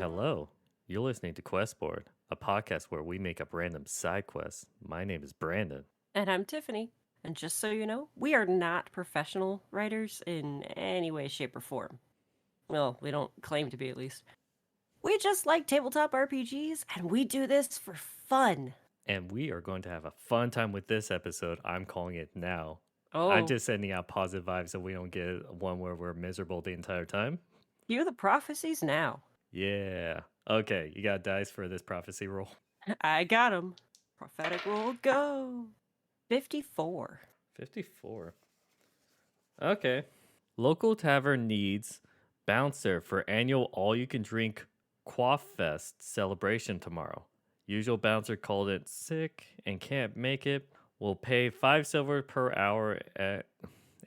Hello. You're listening to Questboard, a podcast where we make up random side quests. My name is Brandon. And I'm Tiffany. And just so you know, we are not professional writers in any way, shape, or form. Well, we don't claim to be, at least. We just like tabletop RPGs, and we do this for fun. And we are going to have a fun time with this episode. I'm calling it now. I'm Oh, just sending out positive vibes so we don't get one where we're miserable the entire time. hear the prophecies now. Yeah. Okay, you got dice for this prophecy roll? I got 'em. Prophetic roll, go. 54. 54. Okay. Local tavern needs bouncer for annual all-you-can-drink Quaff Fest celebration tomorrow. Usual bouncer called it sick and can't make it. Will pay 5 silver per hour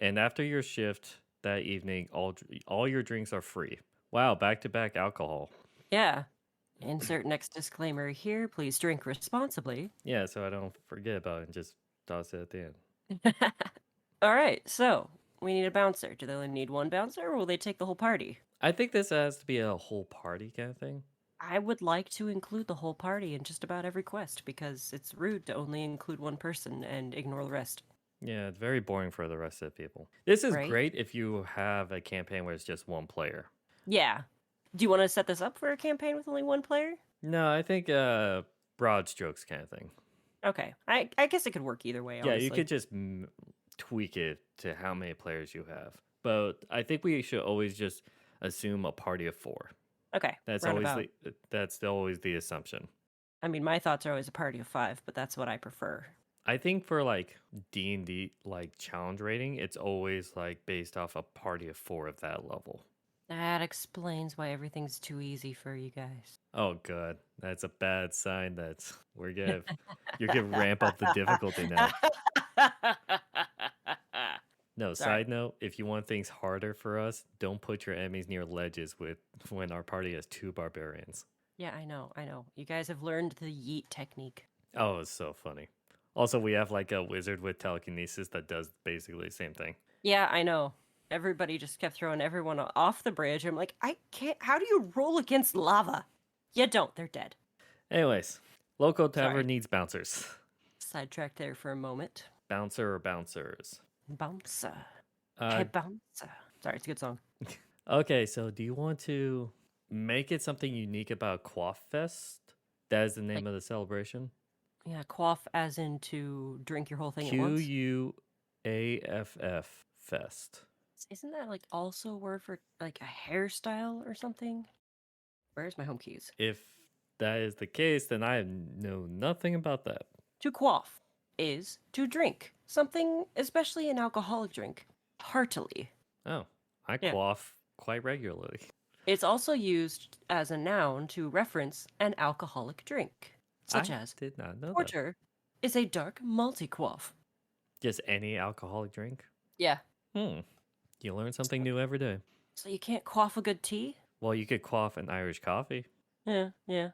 and after your shift that evening, all your drinks are free. Wow, back-to-back alcohol. Yeah. Insert next disclaimer here. Please drink responsibly. Yeah, so I don't forget about it and just toss it at the end. All right, so we need a bouncer. Do they only need one bouncer, or will they take the whole party? I think this has to be a whole party kind of thing. I would like to include the whole party in just about every quest because it's rude to only include one person and ignore the rest. Yeah, it's very boring for the rest of the people. This is Right? great if you have a campaign where it's just one player. Yeah. Do you want to set this up for a campaign with only one player? No, I think broad strokes kind of thing. Okay. I guess it could work either way, Yeah, you honestly. could just tweak it to how many players you have. But I think we should always just assume a party of 4. Okay. That's Roundabout. always the assumption. I mean, my thoughts are always a party of 5, but that's what I prefer. I think for like D&D like challenge rating, it's always like based off a party of 4 of that level. That explains why everything's too easy for you guys. Oh god, that's a bad sign. You're gonna ramp up the difficulty now. No, Sorry. side note, if you want things harder for us, don't put your enemies near ledges with when our party has 2 barbarians. Yeah, I know. You guys have learned the yeet technique. Oh, it's so funny. Also, we have like a wizard with telekinesis that does basically the same thing. Yeah, I know. Everybody just kept throwing everyone off the bridge. I'm like, I can't. How do you roll against lava? You don't. They're dead. Anyways, local tavern Sorry. needs bouncers. Sidetracked there for a moment. Bouncer or bouncers? Bouncer. Uh, Hey, bouncer. Sorry, it's a good song. okay, so do you want to make it something unique about Quaff Fest? That is the name Like, of the celebration. yeah, quaff as in to drink your whole thing at Q once. U A F F Fest. Isn't that like also a word for like a hairstyle or something? Where's my home keys? If that is the case, then I know nothing about that. To quaff is to drink something, especially an alcoholic drink, heartily. Oh, I Yeah. quaff quite regularly. It's also used as a noun to reference an alcoholic drink, such I as did not know that. porter is a dark malty quaff. Just any alcoholic drink? Yeah. You learn something new every day. So you can't quaff a good tea? Well, you could quaff an Irish coffee. Yeah. Yeah,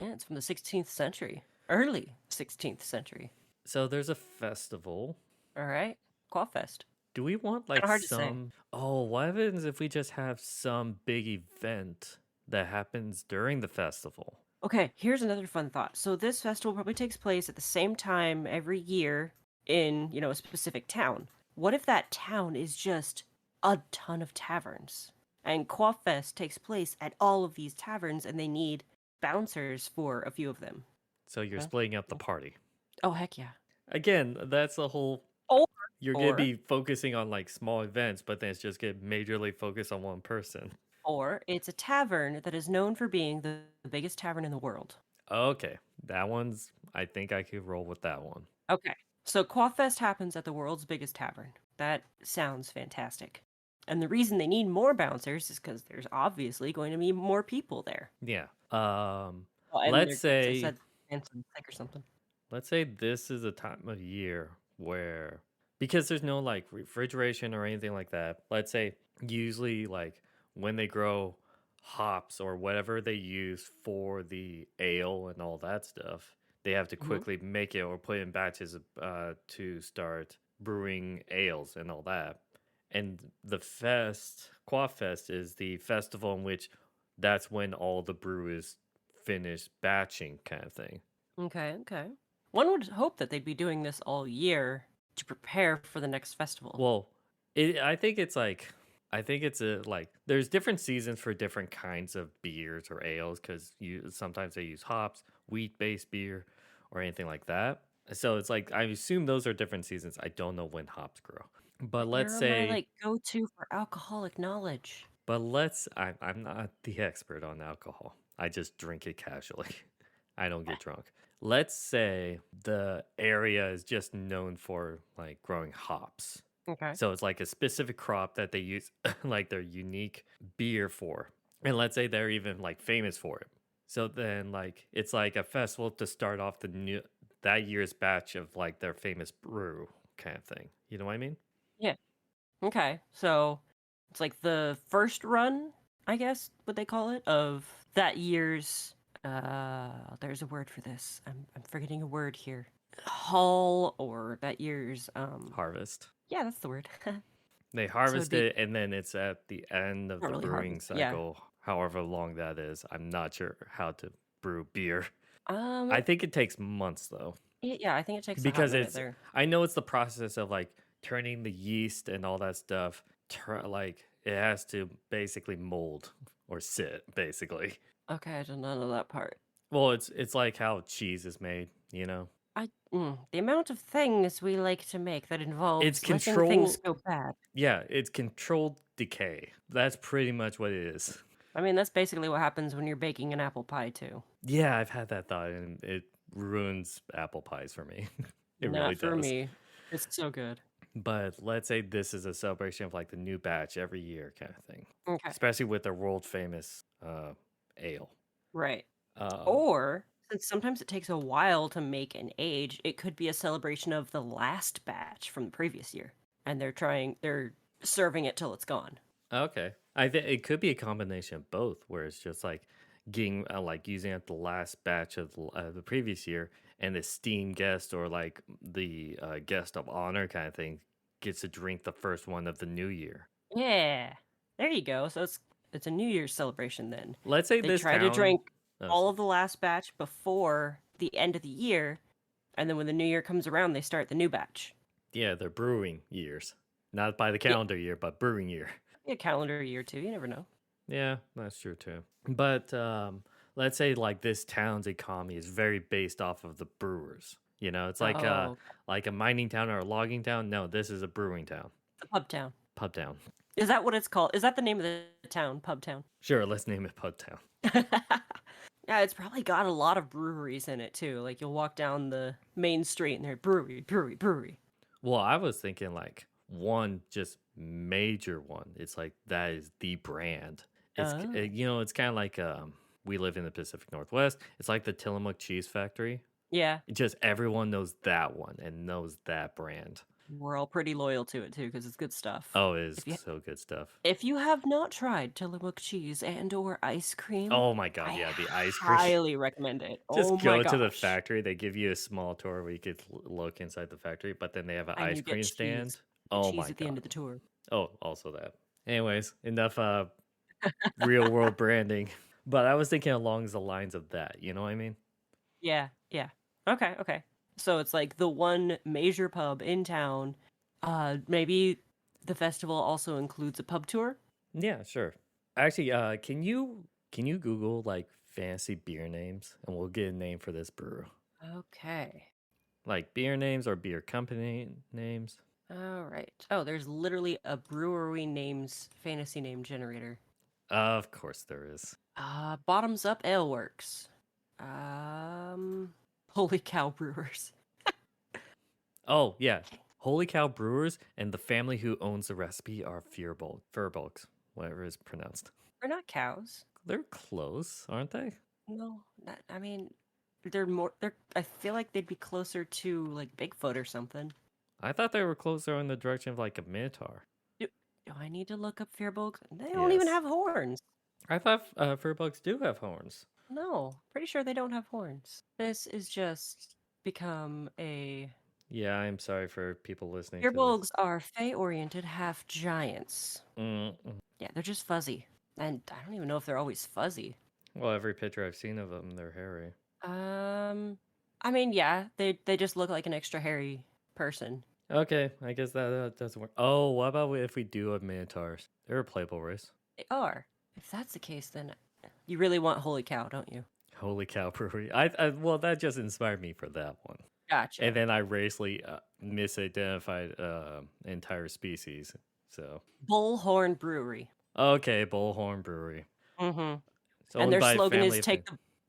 it's from the 16th century. Early 16th century. So there's a festival. All right. Quaff Fest. Do we want Kind like of hard to say. some? Oh, what happens if we just have some big event that happens during the festival? Okay, here's another fun thought. So this festival probably takes place at the same time every year in, a specific town. What if that town is just a ton of taverns? And Quaff Fest takes place at all of these taverns and they need bouncers for a few of them. So you're Huh? splitting up the party. Oh, heck yeah. Again, that's the whole. Or, You're gonna or, be focusing on like small events, but then it's just gonna majorly focus on one person. or it's a tavern that is known for being the biggest tavern in the world. Okay, that one's. I think I could roll with that one. Okay. So Quaff Fest happens at the world's biggest tavern. That sounds fantastic. And the reason they need more bouncers is because there's obviously going to be more people there. Yeah. Well, and Let's they say said Hanson sick or something. let's say this is a time of year where because there's no like refrigeration or anything like that. Let's say usually like when they grow hops or whatever they use for the ale and all that stuff, they have to Hmm. quickly make it or put in batches to start brewing ales and all that. And the Quaff Fest is the festival in which that's when all the brew is finished batching, kind of thing. Okay, okay. One would hope that they'd be doing this all year to prepare for the next festival. Well, I think it's like I think it's a like there's different seasons for different kinds of beers or ales because you sometimes they use hops, wheat based beer, or anything like that. So it's like I assume those are different seasons. I don't know when hops grow, but let's You're my say, like go-to for alcoholic knowledge. I'm not the expert on alcohol. I just drink it casually. I don't get drunk. Let's say the area is just known for like growing hops. Okay. So it's like a specific crop that they use like their unique beer for. And let's say they're even like famous for it. So then like it's like a festival to start off the new that year's batch of like their famous brew kind of thing. You know what I mean? Yeah. Okay. So it's like the first run, I guess, what they call it, of that year's there's a word for this. I'm forgetting a word here. Haul or that year's Harvest. yeah, that's the word. They So it'd harvest be it and then it's at the end of not the really brewing harvest. Yeah. cycle, however long that is. I'm not sure how to brew beer. Um I think it takes months though. yeah, I think it takes a hot Because minute it's there. I know it's the process of like turning the yeast and all that stuff like it has to basically mold or sit basically. Okay, I did not know that part. Well, it's like how cheese is made, you know. The amount of things we like to make that It's involves letting things control go bad. yeah, it's controlled decay. That's pretty much what it is. I mean, that's basically what happens when you're baking an apple pie too. Yeah, I've had that thought and it ruins apple pies for me. It really Not for does. me. It's so good. But let's say this is a celebration of like the new batch every year kind of thing. Okay. Especially with their world famous ale. Right. Um, Or since sometimes it takes a while to make an age, it could be a celebration of the last batch from the previous year. And they're serving it till it's gone. okay. I think it could be a combination of both, where it's just like getting like using it the last batch of the previous year, and the esteemed guest or like the guest of honor kind of thing gets to drink the first one of the new year. Yeah. There you go. So it's a New Year's celebration then. Let's say They this try to town, drink oh, all of the last batch before the end of the year, and then when the new year comes around, they start the new batch. yeah, they're brewing years, not by the Yeah, calendar year, but brewing year. a calendar year too. You never know. Yeah, that's true too. But let's say like this town's economy is very based off of the brewers. You know, it's Oh, like a mining town or a logging town. No, this is a brewing town, the pub town. pub town. Is that what it's called? Is that the name of the town? Pub town. Sure, let's name it pub town. Yeah, it's probably got a lot of breweries in it too. Like you'll walk down the main street and they're brewery, brewery, brewery. Well, I was thinking like one just major one. It's like that is the brand. Oh. You know, it's kind of like we live in the Pacific Northwest. It's like the Tillamook Cheese Factory. Yeah, Just everyone knows that one and knows that brand. we're all pretty loyal to it too because it's good stuff. Oh, it is If you so good stuff. if you have not tried Tillamook cheese and or ice cream, Oh my god, I yeah, the ice cream. highly recommend it. Just Oh my go to the gosh. factory. They give you a small tour where you could look inside the factory, but then they have an And ice you get cream cheese. stand. You get Oh cheese my at the end god. of the tour. Oh, also that. Anyways, enough real world branding. But I was thinking along the lines of that. You know what I mean? Yeah, yeah. Okay, okay. So it's like the one major pub in town. Maybe the festival also includes a pub tour. Yeah, sure. Actually, can you Google like fancy beer names and we'll get a name for this brew? Okay. Like beer names or beer company names. All right. Oh, there's literally a brewery names fantasy name generator. Of course there is. Bottoms Up Ale Works. Um, Holy Cow Brewers. Oh, yeah. Holy Cow Brewers and the family who owns the recipe are Furbolgs, whatever is pronounced. They're not cows. They're close, aren't they? No, I mean, they're more. They're. I feel like they'd be closer to like Bigfoot or something. I thought they were closer in the direction of like a Minotaur. Do I need to look up Fearbolgs? They don't even Yes. have horns. I thought Furbolgs do have horns. No, pretty sure they don't have horns. This is just become a. Yeah, I'm sorry for people listening to this. Fearbolgs are fey-oriented half giants. Mm, Yeah, they're just fuzzy. And I don't even know if they're always fuzzy. Well, every picture I've seen of them, they're hairy. Um, I mean, yeah, they just look like an extra hairy person. Okay, I guess that doesn't work. Oh, what about if we do have Minotaurs? They're a playable race. They are. If that's the case, then you really want Holy Cow, don't you? Holy cow, brewery. Well, that just inspired me for that one. And Gotcha. then I racely misidentified entire species. So, Bullhorn Brewery. okay, Bullhorn Brewery. Mm-hmm. It's And owned their by a slogan is family of.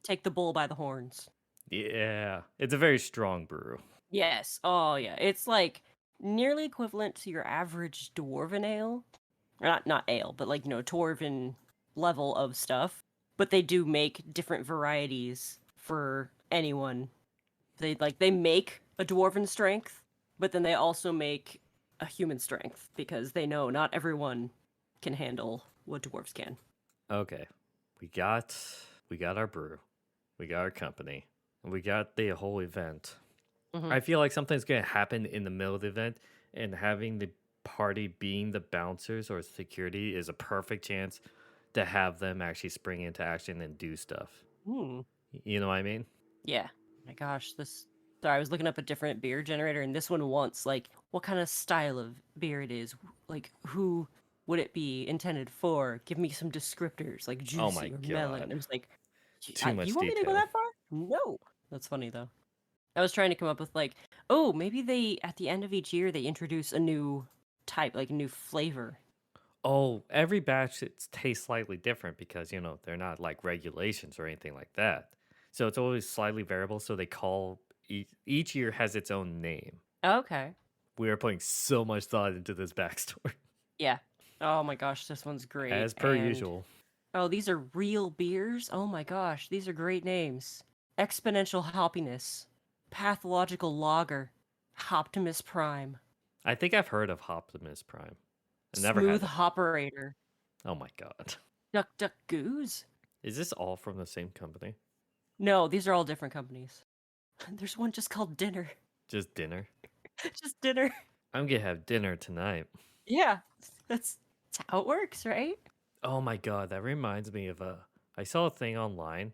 take the bull by the horns. Yeah, it's a very strong brew. Yes. Oh yeah. It's like nearly equivalent to your average dwarven ale. Or not ale, but like, dwarven level of stuff. But they do make different varieties for anyone. They make a dwarven strength, but then they also make a human strength because they know not everyone can handle what dwarves can. Okay, we got our brew, we got our company, and we got the whole event. Hmm. I feel like something's gonna happen in the middle of the event, and having the party being the bouncers or security is a perfect chance to have them actually spring into action and do stuff. Hmm. You know what I mean? Yeah. My gosh, this. Sorry, I was looking up a different beer generator, and this one wants like what kind of style of beer it is. Like, who would it be intended for? Give me some descriptors, like Oh my juicy or melon. god, It was like, too You much want me to go detail. that far? No. That's funny though. I was trying to come up with like, oh, maybe they at the end of each year they introduce a new type, like a new flavor. Oh, every batch tastes slightly different because they're not like regulations or anything like that. So it's always slightly variable. So they call each year has its own name. Okay. We are putting so much thought into this backstory, Yeah. Oh my gosh, this one's great. as per And usual. oh, these are real beers. Oh my gosh, these are great names. Exponential hoppiness, pathological lager, Optimus Prime, I think I've heard of Optimus Prime. I never smooth had it. hopperator, Oh my god, duck duck goose. is this all from the same company? No, these are all different companies. There's one just called Dinner. Just dinner. Just Dinner. I'm gonna have dinner tonight. Yeah, that's how it works, right? Oh my god, that reminds me of a. I saw a thing online.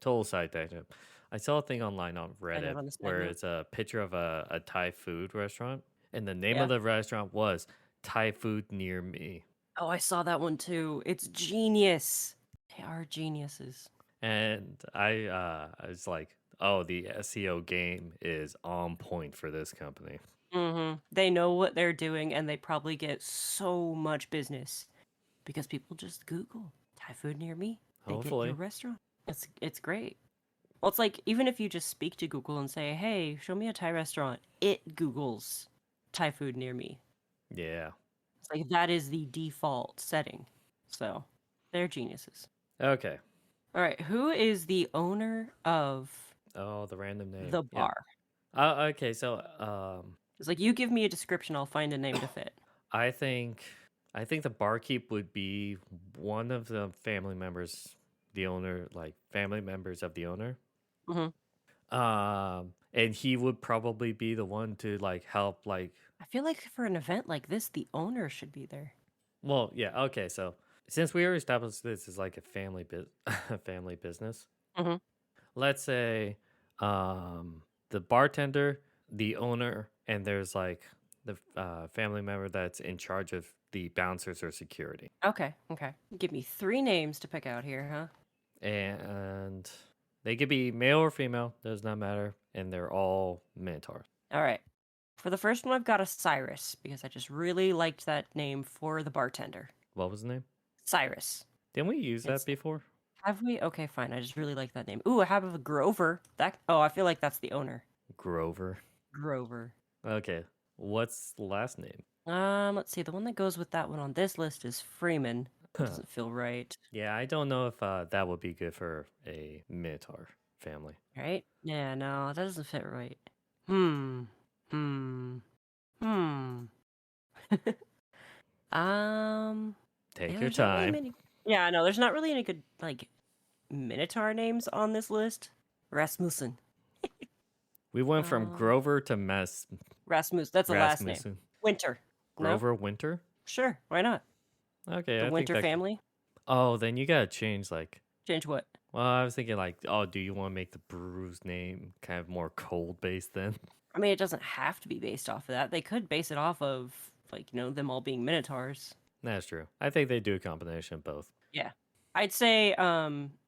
Total side tangent. I saw a thing online on I know Reddit on the side where note. it's a picture of a Thai food restaurant, and the name of Yeah. the restaurant was Thai Food Near Me. Oh, I saw that one too. It's genius. They are geniuses. And I was like, oh, the SEO game is on point for this company. They know what they're doing, and they probably get so much business because people just Google Thai food near me. They get your Hopefully. restaurant. It's great. Well, it's like even if you just speak to Google and say, "Hey, show me a Thai restaurant," it Googles Thai food near me. Yeah. It's like that is the default setting. So they're geniuses. Okay. All right, who is the owner of Oh, the random name. the Yeah. bar? Okay. So It's like you give me a description, I'll find a name to fit. I think the barkeep would be one of the family members, the owner, like family members of the owner. Hmm. And he would probably be the one to like help, like, I feel like for an event like this, the owner should be there. well, yeah, okay. So since we already established this is like a family a family business, Hmm. let's say the bartender, the owner, and there's like the family member that's in charge of the bouncers or security. Okay, okay. Give me three names to pick out here, huh? And they could be male or female, does not matter, and they're all minotaurs. All right. For the first one, I've got a Cyrus because I just really liked that name for the bartender. What was the name? Cyrus. Didn't we use that It's before? have we? Okay, fine. I just really like that name. Ooh, I have a Grover. That I feel like that's the owner. Grover. Grover. Okay. What's the last name? Let's see. The one that goes with that one on this list is Freeman. Doesn't feel right, Yeah, I don't know if that would be good for a Minotaur family. right? Yeah, no, that doesn't fit right. Hmm. Hmm. Hmm. Take Yeah, your there's not really time. many. Yeah, I know. There's not really any good like Minotaur names on this list. Rasmussen. We went from Um, Grover to Rasmus. That's the last name. Rasmussen. Winter. No? Grover Winter? Sure. Why not? Okay, The I think Winter that. family. Oh, then you gotta change like. Change what? Well, I was thinking like, oh, do you want to make the brew's name kind of more cold based then? I mean, it doesn't have to be based off of that. They could base it off of, like, them all being minotaurs. That's true. I think they do a combination of both. Yeah. I'd say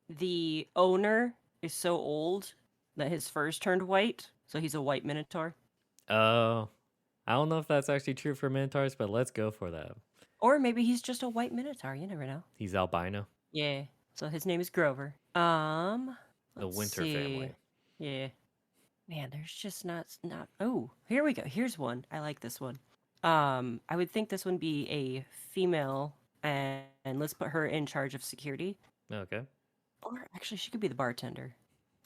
the owner is so old that his fur's turned white, so he's a white minotaur. Oh, I don't know if that's actually true for Minotaurs, but let's go for that. Or maybe he's just a white minotaur, you never know. He's albino, Yeah. So his name is Grover. the Let's Winter see. family. Yeah. Man, there's just not oh, here we go. Here's one. I like this one. I would think this would be a female and let's put her in charge of security. Okay. Or actually she could be the bartender.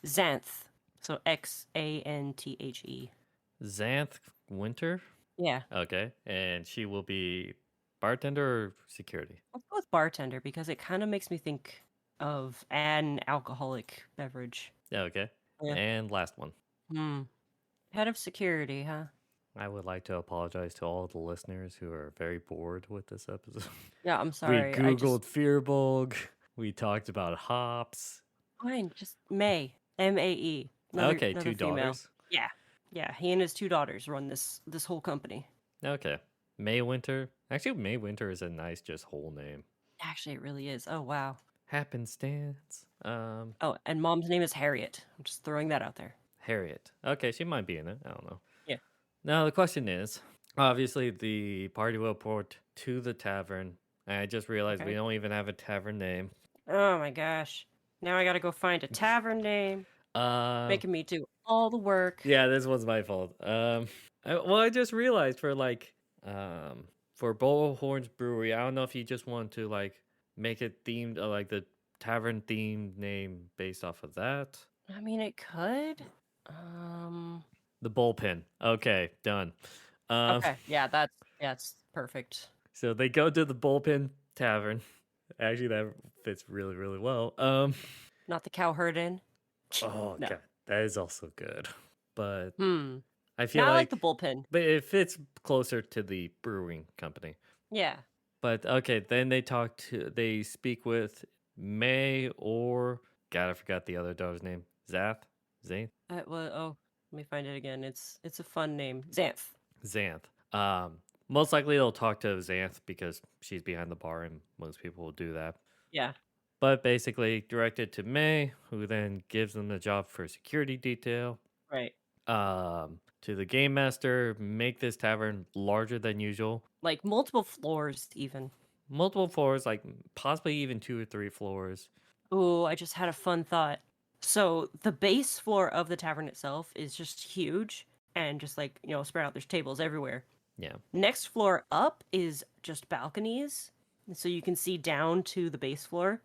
Xanth. So Xanthe. Xanth Winter. Yeah. Okay. And she will be bartender or security? Let's go with bartender because it kind of makes me think of an alcoholic beverage. Yeah, okay. Yeah. And last one. Head of security, huh? I would like to apologize to all the listeners who are very bored with this episode. Yeah, I'm We sorry. Googled Fearbulg. We talked about hops. Fine, just May. Mae. Okay, Another two female. daughters. Yeah. Yeah, he and his two daughters run this whole company. Okay. May Winter. Actually, May Winter is a nice, just whole name. Actually, it really is. Oh, wow. Happenstance. Oh, and mom's name is Harriet. I'm just throwing that out there. Harriet. Okay, she might be in it. I don't know. Yeah. Now the question is, obviously the party will report to the tavern. And I just realized we Okay. don't even have a tavern name. Oh my gosh. Now I gotta go find a tavern name, making me do all the work. Yeah, this was my fault. I just realized for Bullhorn's Brewery, I don't know if you just want to like make it themed, like the tavern themed name based off of that. I mean, it could. The Bullpen. Okay, done. Okay, yeah, that's perfect. So they go to the Bullpen Tavern. Actually, that fits really, really well. Not the Cowherd Inn. Oh No. god, that is also good. But Hmm. I feel Now I like like the bullpen. but it fits closer to the brewing company. Yeah. But okay, then they speak with May or God, I forgot the other daughter's name. Zath? Oh, let me find it again. It's a fun name. Xanth. Xanth. Most likely they'll talk to Xanth because she's behind the bar and most people will do that. Yeah. But basically directed to May, who then gives them the job for security detail. Right. To the game master, make this tavern larger than usual. Like multiple floors, even. Multiple floors, like possibly even 2 or 3 floors. Ooh, I just had a fun thought. So the base floor of the tavern itself is just huge and just like, spread out. There's tables everywhere. Yeah. Next floor up is just balconies. So you can see down to the base floor.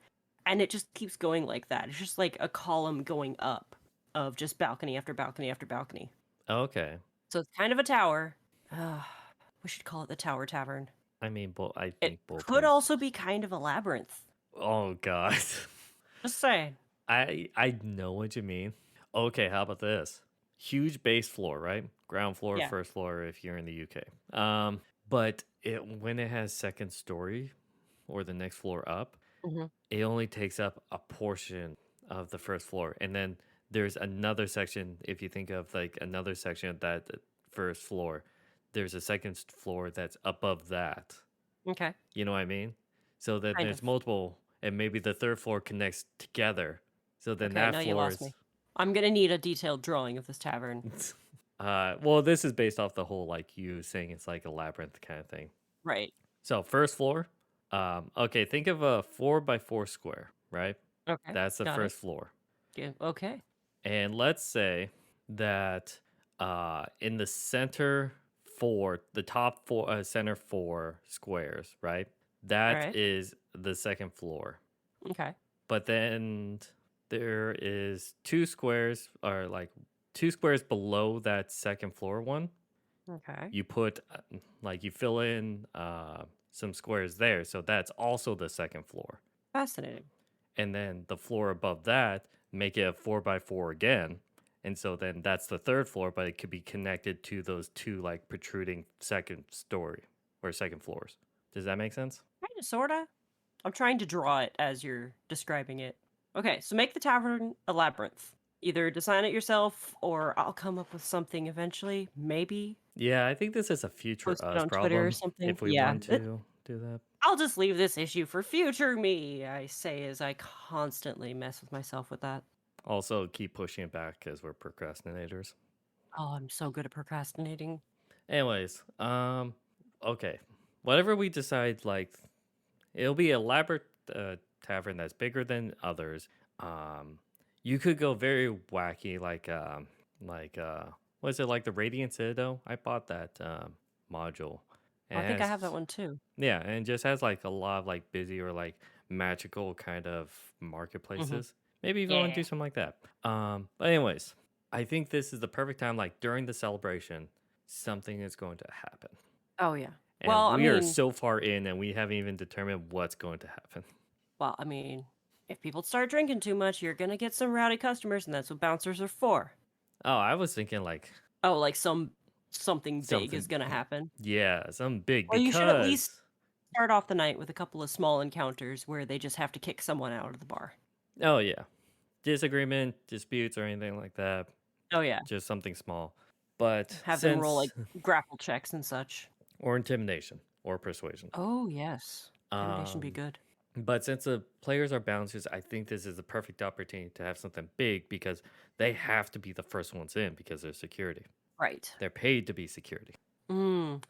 And it just keeps going like that. It's just like a column going up of just balcony after balcony after balcony. Okay. So it's kind of a tower. We should call it the Tower Tavern. I mean, I It think both. could also be kind of a labyrinth. Oh god. Just saying. I know what you mean. Okay, how about this? Huge base floor, right? Ground floor, Yeah. first floor if you're in the UK. But when it has second story or the next floor up, it only takes up a portion of the first floor. And then there's another section, if you think of like another section of that first floor, there's a second floor that's above that. Okay. You know what I mean? So that Kind there's of. multiple, and maybe the third floor connects together. So then Okay, that now floor you lost me. I'm gonna need a detailed drawing of this tavern. Well, this is based off the whole like you saying it's like a labyrinth kind of thing. Right. So first floor, okay, think of a 4x4 square, right? Okay. That's the got first floor. Yeah, okay. And let's say that in the center the top center 4 squares, right? That is Right. the second floor. Okay. But then there is 2 squares, or like 2 squares below that second floor one. Okay. You put you fill in some squares there, so that's also the second floor. Fascinating. And then the floor above that, make it a 4x4 again. And so then that's the third floor, but it could be connected to those 2 like protruding second story or second floors. Does that make sense? Kinda, sorta. I'm trying to draw it as you're describing it. Okay, so make the tavern a labyrinth. Either design it yourself, or I'll come up with something eventually. Maybe Yeah, I think this is a future post it us on Twitter or problem something. if we Yeah, want to do that. I'll just leave this issue for future me. I say as I constantly mess with myself with that. Also, keep pushing it back because we're procrastinators. Oh, I'm so good at procrastinating. Anyways, okay. Whatever we decide, like, it'll be a elaborate tavern that's bigger than others. Um, you could go very wacky, like what is it, like the Radiant Citadel? I bought that module. I And it think I have that has, one too. yeah, and it just has like a lot of like busy or like magical kind of Hmm. marketplaces. Maybe if you want to Yeah. do something like that. But anyways, I think this is the perfect time, like during the celebration, something is going to happen. Oh yeah. And Well, I we are mean, so far in and we haven't even determined what's going to happen. well, I mean, if people start drinking too much, you're gonna get some rowdy customers, and that's what bouncers are for. Oh, I was thinking like Oh, like something big is something, gonna happen. yeah, something big Well, you should at least because, start off the night with a couple of small encounters where they just have to kick someone out of the bar. oh, yeah, disagreement, disputes, or anything like that. Oh yeah. Just something small. But Have them roll like since, grapple checks and such. or intimidation or persuasion. Oh yes. Intimidation be Um, good. but since the players are bouncers, I think this is the perfect opportunity to have something big because they have to be the first ones in because they're security. Right. They're paid to be security.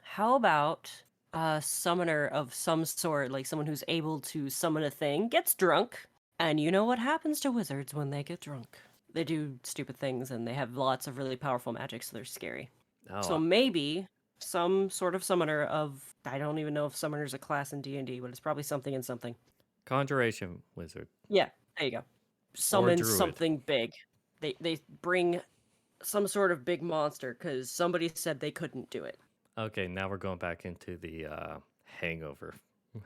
How about a summoner of some sort, like someone who's able to summon a thing, gets drunk, and you know what happens to wizards when they get drunk? They do stupid things and they have lots of really powerful magic, so they're scary. Oh, So maybe some sort of summoner of I don't even know if summoner's a class in D&D, but it's probably something in something. conjuration wizard Yeah, there you go. or Summon druid. something big. They bring some sort of big monster because somebody said they couldn't do it. Okay, now we're going back into the hangover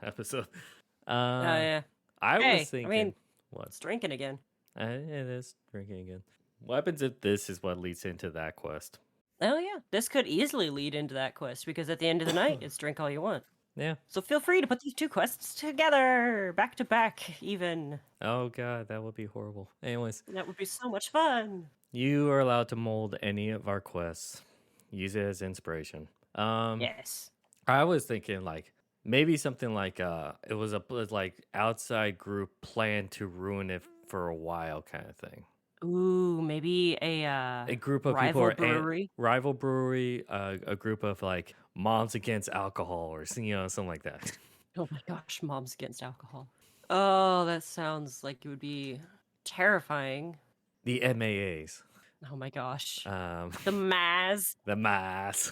episode. Oh Uh, yeah. I was Hey, I thinking, mean, what? it's drinking again. It is drinking again. What happens if this is what leads into that quest? Oh yeah, this could easily lead into that quest because at the end of the night, it's drink all you want. Yeah. So feel free to put these two quests together, back to back, even. Oh god, that would be horrible. Anyways, That would be so much fun. you are allowed to mold any of our quests. Use it as inspiration. Yes. I was thinking like maybe something like it was a like outside group plan to ruin it for a while kind of thing. Ooh, maybe A group of people rival are brewery. rival brewery, a group of like moms against alcohol or something like that. Oh my gosh, moms against alcohol. Oh, that sounds like it would be terrifying. The MAAs, Oh my gosh. um, The Maz. the mass.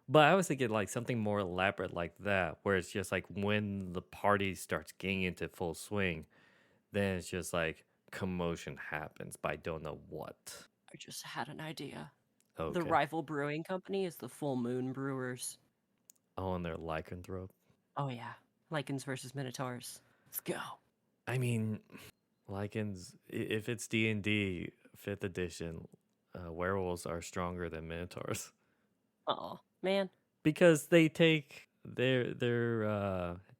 But I was thinking like something more elaborate like that, where it's just like when the party starts getting into full swing, then it's just like commotion happens, but I don't know what. I just had an idea. The Okay. rival brewing company is the Full Moon Brewers. Oh, and they're lycanthrope. Oh yeah, Lycans versus Minotaurs. Let's go. I mean, lycans. If it's D&D fifth edition, werewolves are stronger than minotaurs Oh man. because they take their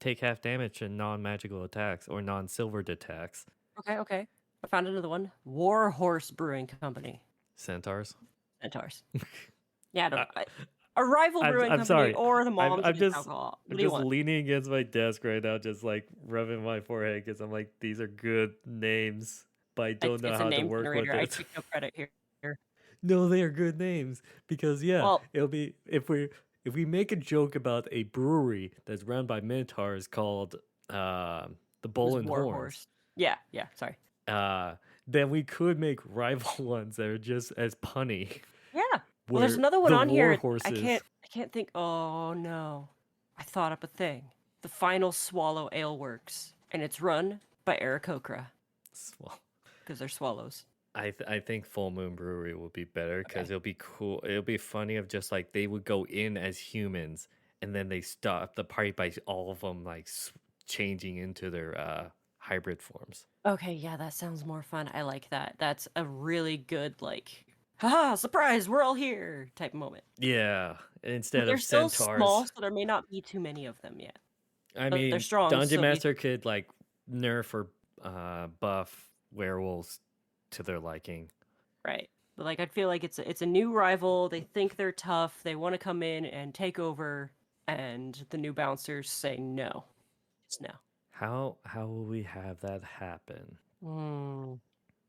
take half damage in non-magical attacks or non-silvered attacks. Okay, okay. I found another one. War Horse Brewing Company. Centaurs. Centaurs. Yeah, I don't. I, A rival I'm brewing I'm company sorry. or the I'm moms I'm against just alcohol. I'm What do you just want? leaning against my desk right now, just like rubbing my forehead because I'm like, these are good names, but I don't know It's a how to name work with generator. I it. take no credit here. No, they are good names because yeah, Well, it'll be if we make a joke about a brewery that's run by minotaurs called the it Bull was and War Horns, Horse. Yeah, yeah. Sorry. uh, then we could make rival ones that are just as punny, Yeah. Well, there's where another one the on war here. I horses. can't. I can't think. Oh no. I thought up a thing. The Final Swallow Ale Works, and it's run by Aarakocra Well, because they're swallows. I think Full Moon Brewery will be better because Okay. it'll be cool. It'll be funny of just like they would go in as humans and then they stop the party by all of them like changing into their hybrid forms. Okay, yeah, that sounds more fun. I like that. That's a really good like, haha, surprise, we're all here type moment. Yeah, But instead they're of still small, centaurs. so there may not be too many of them yet. I But they're mean, strong, Dungeon so they Master could like nerf or buff werewolves to their liking. right. But like I feel like it's a new rival. They think they're tough. They want to come in and take over, and the new bouncers say no. It's no. How will we have that happen? Hmm.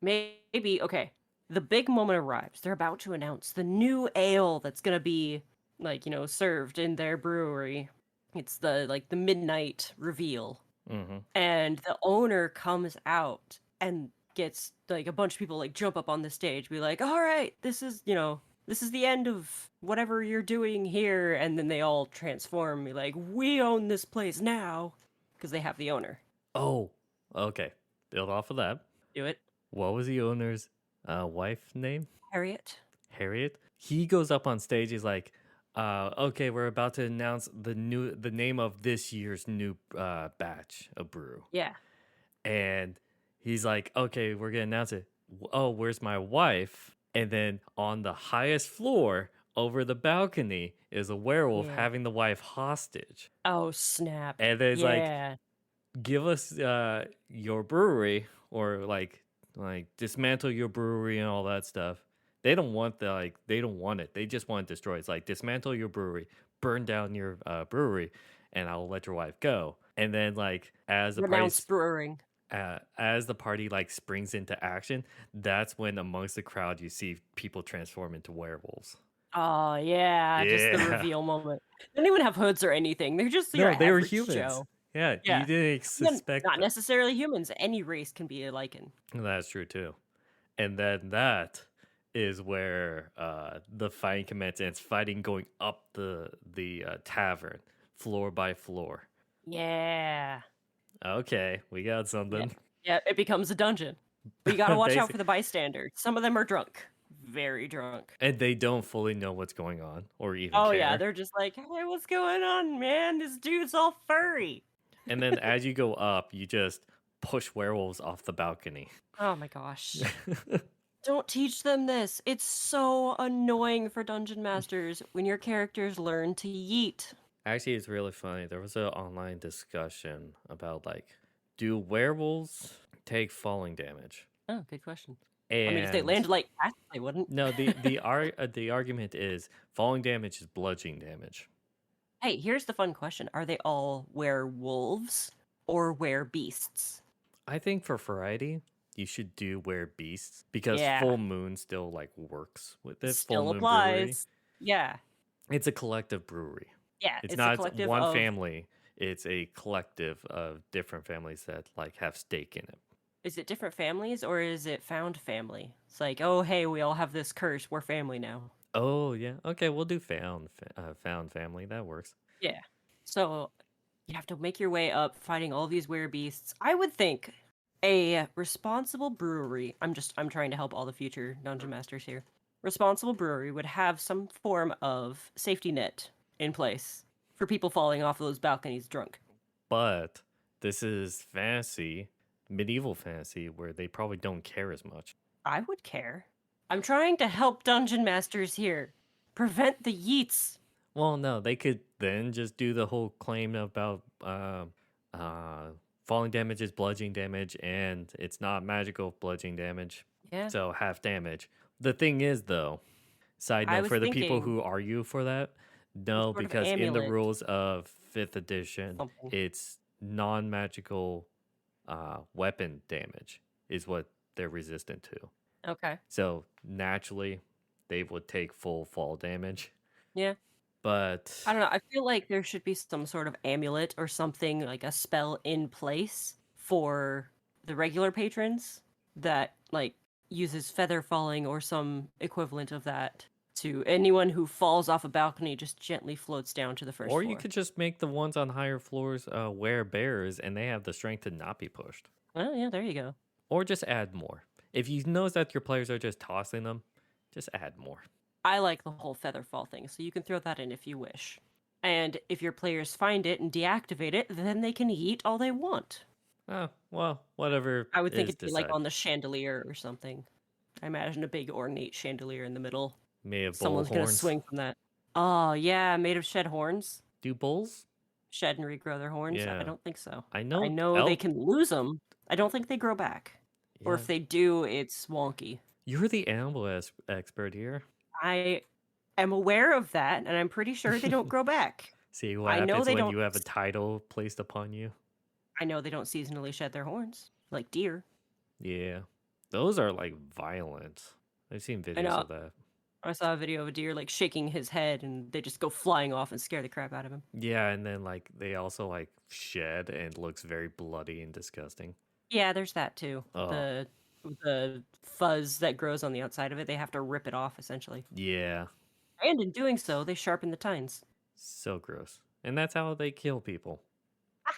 Maybe okay. The big moment arrives. They're about to announce the new ale that's gonna be like, served in their brewery. It's the midnight reveal. Mm-hmm. And the owner comes out and gets like a bunch of people like jump up on the stage, be like, all right, this is the end of whatever you're doing here. And then they all transform, be like, we own this place now. Because they have the owner. Oh, okay. Build off of that. Do it. What was the owner's wife name? Harriet. Harriet. He goes up on stage. He's like, "Okay, we're about to announce the name of this year's new batch of brew." Yeah. And he's like, "Okay, we're gonna announce it. Oh, where's my wife?" And then on the highest floor, over the balcony, is a werewolf Yeah. having the wife hostage. Oh, snap. And then it's like, Yeah. give us your brewery, or like dismantle your brewery and all that stuff. They don't want they don't want it. They just want to destroy it. It's like, dismantle your brewery, burn down your brewery, and I'll let your wife go. And then like Renounce brewing. as the party like springs into action, that's when amongst the crowd you see people transform into werewolves. Oh, yeah. Just the Yeah. reveal moment. They don't even have hoods or anything. They're just your No, they were average humans. Joe. Yeah, you Yeah. didn't Then suspect not that. necessarily humans. Any race can be a lichen. That's true too. And then that is where the fighting commences. And it's fighting going up the tavern, floor by floor. Yeah. Okay, we got something. Yeah, it becomes a dungeon. But you gotta watch out Basi- for the bystanders. Some of them are drunk. Very drunk. and they don't fully know what's going on or even Oh, care. yeah. They're just like, hey, what's going on, man? This dude's all furry. And then as you go up, you just push werewolves off the balcony. Oh, my gosh. Don't teach them this. It's so annoying for dungeon masters when your characters learn to yeet. Actually, it's really funny. There was an online discussion about like, do werewolves take falling damage? Oh, good question. And I mean, if they landed like cats, they wouldn't. no, the argument is falling damage is bludgeoning damage. Hey, here's the fun question. Are they all werewolves or beasts? I think for variety, you should do beasts, because Yeah. full moon still like works with it. Still Full moon brewery. applies. Yeah. It's a collective brewery. Yeah. It's a not collective one of, family. It's a collective of different families that like have stake in it. Is it different families or is it found family? It's like, oh, hey, we all have this curse. We're family now. Oh yeah, okay, we'll do found family. That works. Yeah. So you have to make your way up fighting all these beasts. I would think a responsible brewery, I'm trying to help all the future dungeon masters here. Responsible brewery would have some form of safety net in place for people falling off those balconies drunk. But this is fantasy, medieval fantasy, where they probably don't care as much. I would care. I'm trying to help dungeon masters here. Prevent the yeets. Well, no, they could then just do the whole claim about falling damage is bludgeoning damage, and it's not magical bludgeoning damage, Yeah. so half damage. The thing is, though, side I note was for the people thinking who argue for that, no, sort of because in the amulet. rules of 5th edition, Something. it's non-magical weapon damage is what they're resistant to. Okay. So naturally, they would take full fall damage. Yeah. But I don't know. I feel like there should be some sort of amulet or something, like a spell in place for the regular patrons that like uses feather falling or some equivalent of that to anyone who falls off a balcony just gently floats down to the first or floor. you could just make the ones on higher floors wear bears, and they have the strength to not be pushed. Well, yeah, there you go. Or just add more. If you notice that your players are just tossing them, just add more. I like the whole feather fall thing, so you can throw that in if you wish. And if your players find it and deactivate it, then they can eat all they want. Oh, well, whatever. I would think is it'd be like decided. on the chandelier or something. I imagine a big ornate chandelier in the middle. May have bull Someone's gonna horns. swing from that. Oh yeah, made of shed horns. Do bulls shed and regrow their horns? I Yeah. don't think so. I I know know they elk. can lose them. I don't think they grow back. Or Yeah. if they do, it's wonky. You're the animal expert here. I am aware of that, and I'm pretty sure they don't grow back. See what I know happens they when don't. you have a title placed upon you? I know they don't seasonally shed their horns like deer. Yeah. Those are like violent. I've seen I videos know. of that. I saw a video of a deer like shaking his head, and they just go flying off and scare the crap out of him. Yeah, and then like they also like shed and looks very bloody and disgusting. Yeah, there's that too. Oh, The fuzz that grows on the outside of it, they have to rip it off essentially. yeah. And in doing so, they sharpen the tines. So gross. And that's how they kill people.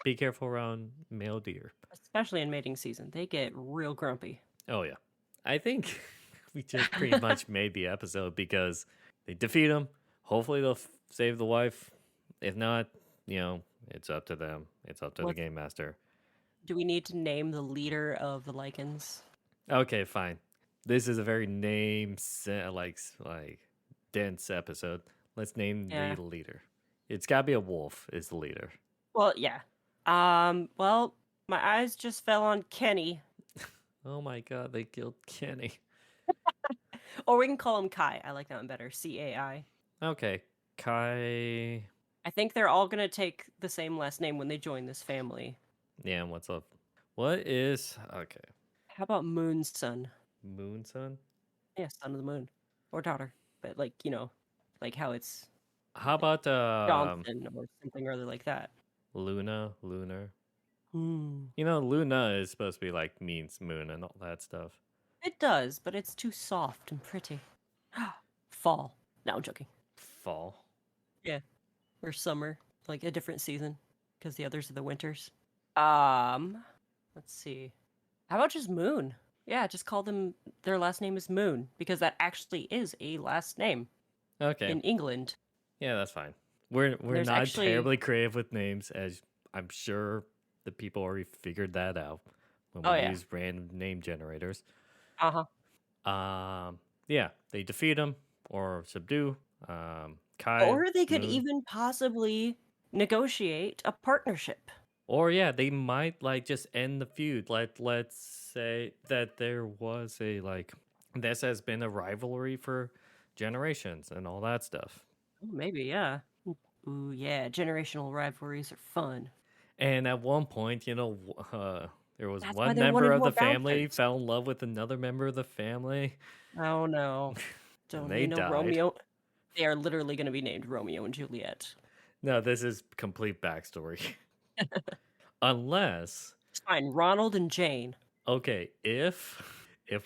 Be careful around male deer. Especially in mating season. They get real grumpy. Oh, yeah. I think we just pretty much made the episode because they defeat him. Hopefully, they'll save the wife. If not, it's up to them. It's up to the What game master. do we need to name the leader of the lichens? Okay, fine. This is a very like dense episode. Let's name Yeah. the leader. It's got to be a wolf is the leader. Well, yeah. Well, my eyes just fell on Kenny. Oh my god, they killed Kenny. Or we can call him Kai. I like that one better. Cai. Okay, Kai. I think they're all gonna take the same last name when they join this family. Yeah, and what's up? What is okay? How about Moon's son? Moon Sun? Yeah, son of the moon. Or daughter. But like, like how it's How about Johnson or something or other like that. Luna? Lunar? Hmm. Luna is supposed to be like means moon and all that stuff. It does, but it's too soft and pretty. Fall. No, I'm joking. Fall. Yeah. Or summer. Like a different season. Because the others are the winters. Let's see. How about just Moon? Yeah, just call them their last name is Moon, because that actually is a last name Okay. in England. Yeah, that's fine. We're There's not actually- terribly creative with names, as I'm sure the people already figured that out when we Oh, yeah. use random name generators. Uh-huh. Yeah, they defeat him or subdue. Kai. Or they could Moon. even possibly negotiate a partnership. Or yeah, they might like just end the feud. Let's say that there was this has been a rivalry for generations and all that stuff. Ooh, maybe, yeah. Ooh, yeah, generational rivalries are fun. And at one point, there was That's why one they member wanted of more the family bouncers. fell in love with another member of the family. Oh no. Don't they you know died. Romeo? They are literally going to be named Romeo and Juliet. No, this is complete backstory. Unless It's fine. Ronald and Jane. okay, if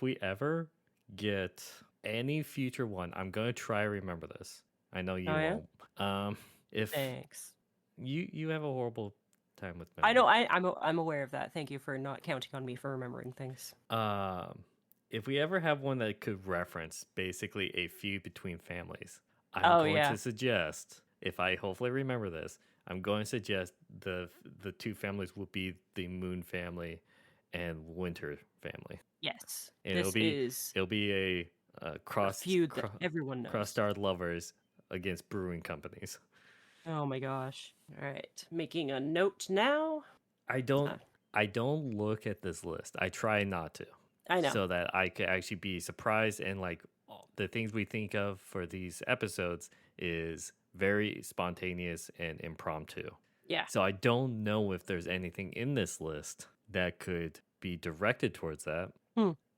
we ever get any future one, I'm gonna try to remember this. I know you Oh, yeah? won't. If Thanks. you have a horrible time with I know. memory. I'm aware of that. Thank you for not counting on me for remembering things. If we ever have one that could reference basically a feud between families, I'm Oh, going yeah. to suggest, if I hopefully remember this, I'm going to suggest the two families will be the Moon family and Winter family. Yes. And This is it'll be a a cross feud that everyone knows. cross-starred lovers against brewing companies. Oh my gosh. All right. Making a note now. I don't look at this list. I try not to. I know. So that I could actually be surprised and like the things we think of for these episodes is very spontaneous and impromptu. Yeah. So I don't know if there's anything in this list that could be directed towards that.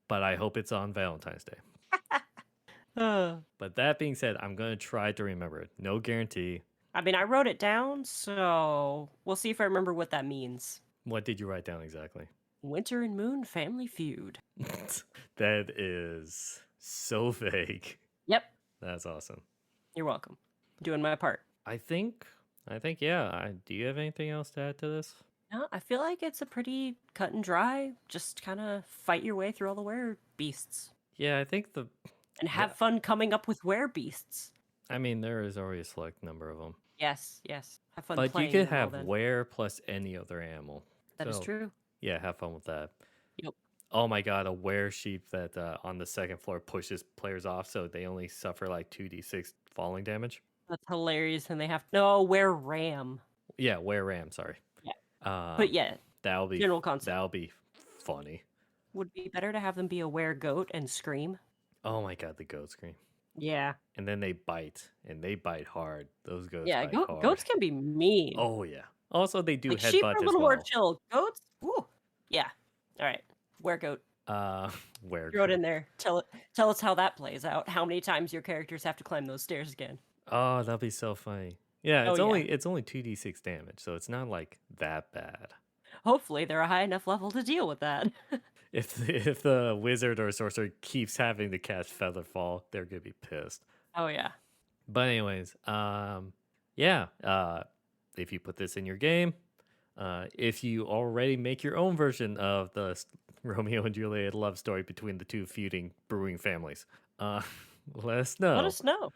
But I hope it's on Valentine's Day. But that being said, I'm going to try to remember it. No guarantee. I mean, I wrote it down, so we'll see if I remember what that means. What did you write down exactly? Winter and Moon family feud. That is so vague. Yep. That's awesome. You're welcome. Doing my part. I think yeah. Do you have anything else to add to this? No, I feel like it's a pretty cut and dry. Just kind of fight your way through all the were beasts Yeah, I think and have fun coming up were beasts. I mean, there is already a select number of them. Yes. Have fun But you playing. could them all have then. were plus any other animal. That is So, true. Yeah, have fun with that. Yep. Oh my god, a were sheep that on the second floor pushes players off so they only suffer like 2d6 falling damage. That's hilarious. And they have no were ram. Yeah, were ram. Sorry. Yeah. But Um, yeah, that'll be general concept. that'll be funny. Would be better to have them be a were-goat and scream. Oh my god, the goat scream. Yeah. And then they bite, and they bite hard. Those goats Yeah, bite hard. goats can be mean. Oh yeah. Also, they do Like sheep are headbutt a as little more well. chill. Goats? Ooh. Yeah. All right. Were-goat. Where Throw it in there. Tell us how that plays out. How many times your characters have to climb those stairs again. Oh, that'd be so funny. Yeah, Oh yeah. it's only 2d6 damage, so it's not like that bad. Hopefully they're a high enough level to deal with that. If the wizard or sorcerer keeps having to cast Featherfall, they're gonna be pissed. Oh yeah. But anyways, yeah, if you put this in your game, if you already make your own version of the Romeo and Juliet love story between the two feuding brewing families, let us know. Let us know.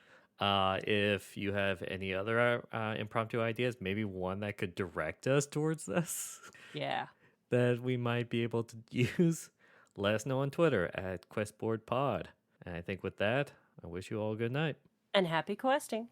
If you have any other impromptu ideas, maybe one that could direct us towards this Yeah. that we might be able to use, let us know on Twitter at QuestBoardPod. And I think with that, I wish you all a good night. And happy questing.